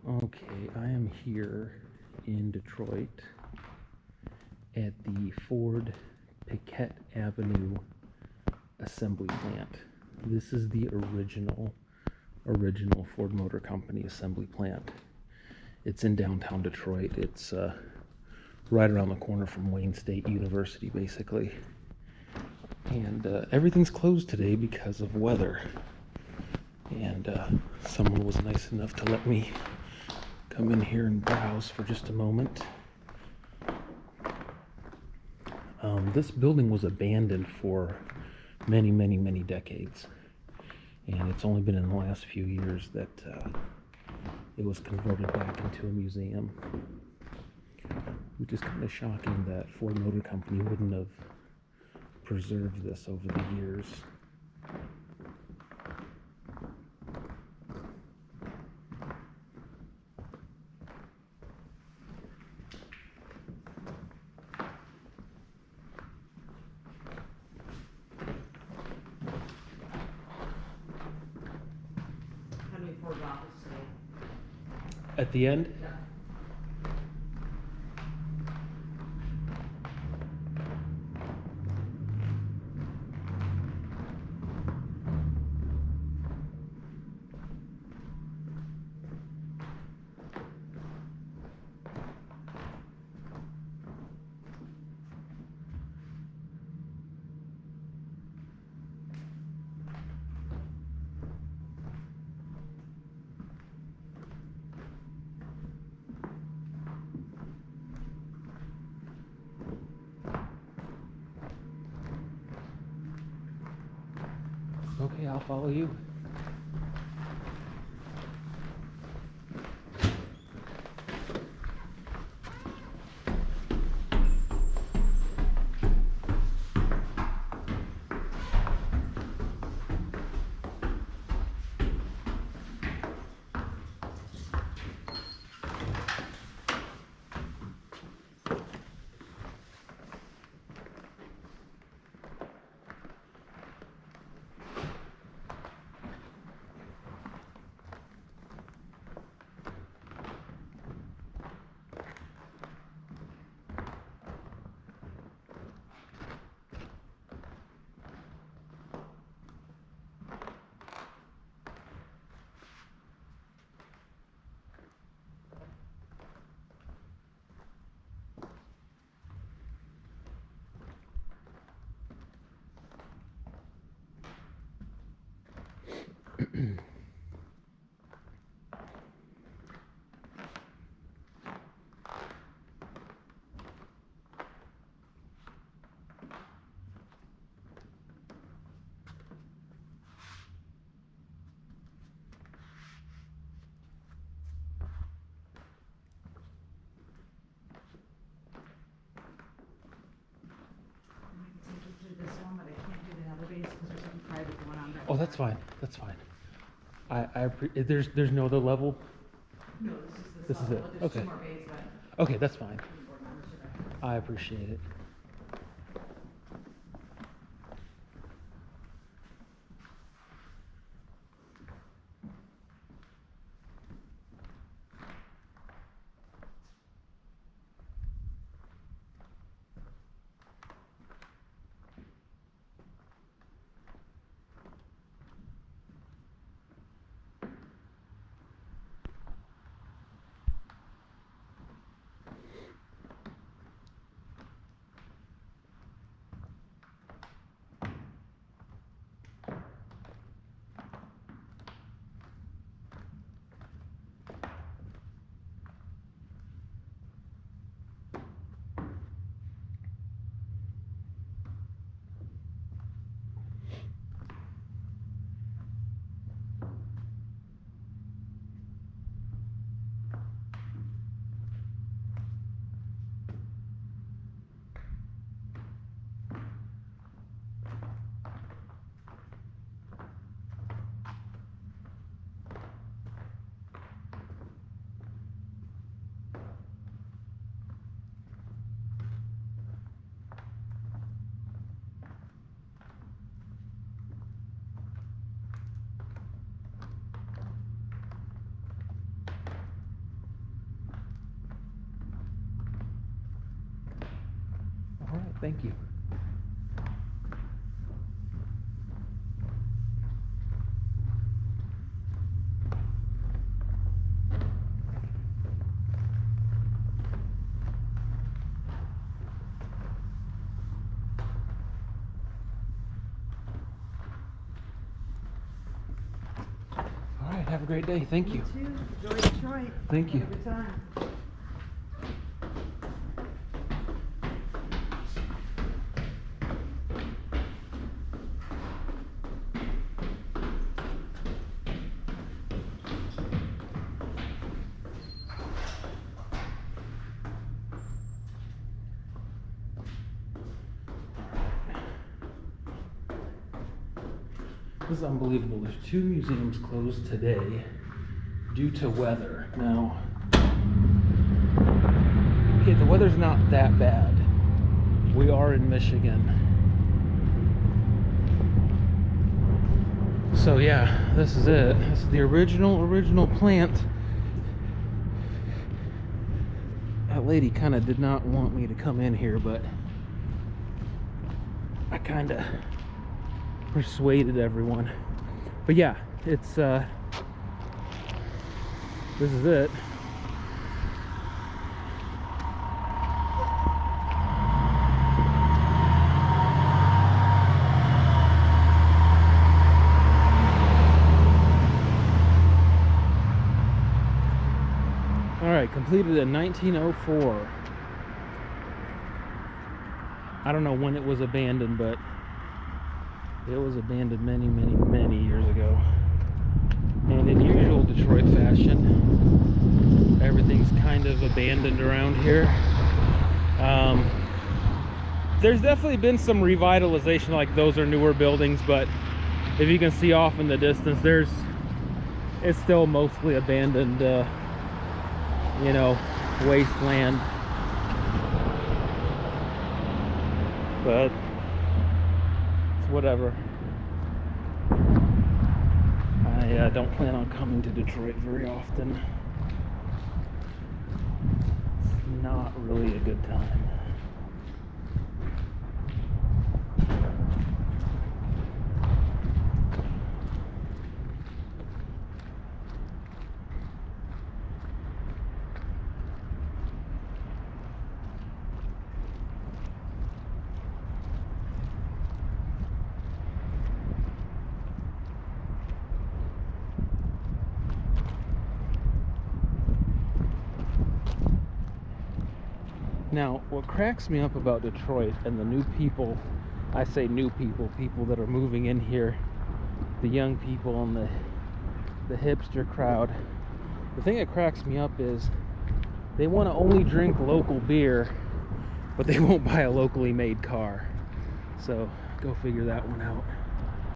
Okay, I am here in Detroit at the Ford Piquette Avenue assembly plant. This is the original Ford Motor Company assembly plant. It's in downtown Detroit. It's right around the corner from Wayne State University, basically. And everything's closed today because of weather. And someone was nice enough to let me come in here and browse for just a moment. This building was abandoned for many decades, and it's only been in the last few years that it was converted back into a museum, which is kind of shocking that Ford Motor Company wouldn't have preserved this over the years. At the end? Yeah. Okay, I'll follow you. Oh, that's fine. That's fine. There's no other level. No, This is it. but there's Okay. 2 more bays, but Okay, that's fine. board members should have. I appreciate it. Thank you. All right, have a great day. Thank you. You too. Enjoy Detroit. Thank you. Have a good time. This is unbelievable. There's 2 museums closed today due to weather. Now, okay, the weather's not that bad. We are in Michigan. So yeah, this is it. This is the original plant. That lady kind of did not want me to come in here, but I kind of persuaded everyone. But yeah, it's this is it. All right, completed in 1904. I don't know when it was abandoned, but it was abandoned many years ago. And in usual Detroit fashion, everything's kind of abandoned around here. There's definitely been some revitalization, like those are newer buildings, but if you can see off in the distance, it's still mostly abandoned, you know, wasteland. But it's whatever. I don't plan on coming to Detroit very often. It's not really a good time. Now, what cracks me up about Detroit and the new people, I say new people, people that are moving in here, the young people and the hipster crowd, the thing that cracks me up is they want to only drink local beer, but they won't buy a locally made car. So, go figure that one out.